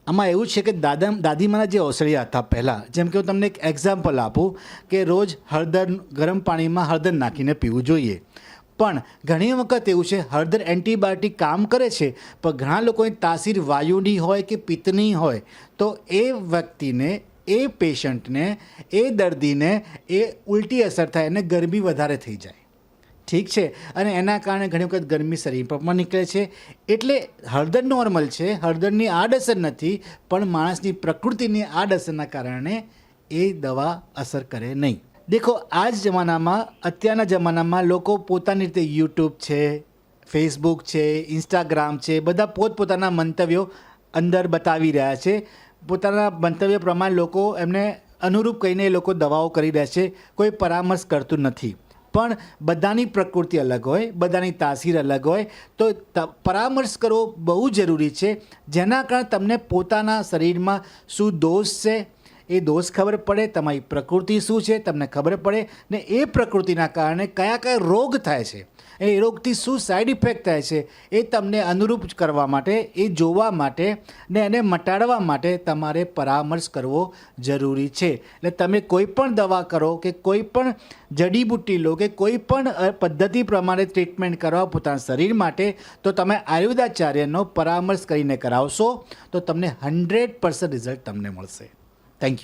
આમાં એવું છે કે દાદીમાના જે ઓસડિયા હતા પહેલાં, જેમ કે હું તમને એક એક્ઝામ્પલ આપું કે રોજ હળદર ગરમ પાણીમાં હળદર નાખીને પીવું જોઈએ. પણ ઘણી વખત એવું છે હળદર એન્ટીબાયોટિક કામ કરે છે, પણ ઘણા લોકોની તાસીર વાયુની હોય કે પિત્તની હોય તો એ વ્યક્તિને, એ પેશન્ટને, એ દર્દીને એ ઉલટી અસર થાય અને ગરમી વધારે થઈ જાય. ઠીક છે, અને એના કારણે ઘણી વખત ગરમી શરીર પર પણ નીકળે છે. એટલે હળદર નોર્મલ છે, હળદરની આડઅસર નથી, પણ માણસની પ્રકૃતિની આડઅસરના કારણે એ દવા અસર કરે નહીં. દેખો, આ જ જમાનામાં, અત્યારના જમાનામાં લોકો પોતાની રીતે યુટ્યુબ છે, ફેસબુક છે, ઇન્સ્ટાગ્રામ છે, બધા પોતપોતાના મંતવ્યો અંદર બતાવી રહ્યા છે. પોતાના મંતવ્ય પ્રમાણે લોકો એમને અનુરૂપ કહીને એ લોકો દવાઓ કરી રહ્યા છે. કોઈ પરામર્શ કરતું નથી. પણ બધાની પ્રકૃતિ અલગ હોય, બધાની તાસીર અલગ હોય, તો પરામર્શ કરવો બહુ જરૂરી છે, જેના કારણે તમને પોતાના શરીરમાં શું દોષ છે એ દોષ ખબર પડે, તમારી પ્રકૃતિ શું છે તમને ખબર પડે, ને એ પ્રકૃતિના કારણે કયા કયા રોગ થાય છે, એ રોગથી શું સાઈડ ઇફેક્ટ થાય છે, એ તમને અનુરૂપ કરવા માટે, એ જોવા માટે ને એને મટાડવા માટે તમારે પરામર્શ કરવો જરૂરી છે. એટલે તમે કોઈ પણ દવા કરો કે કોઈ પણ જડીબુટ્ટી લો કે કોઈ પણ પદ્ધતિ પ્રમાણે ટ્રીટમેન્ટ કરવા પોતાના શરીર માટે, તો તમે આયુર્વેદાચાર્યનો પરામર્શ કરીને કરાવશો તો તમને 100% રિઝલ્ટ તમને મળશે. Thank you.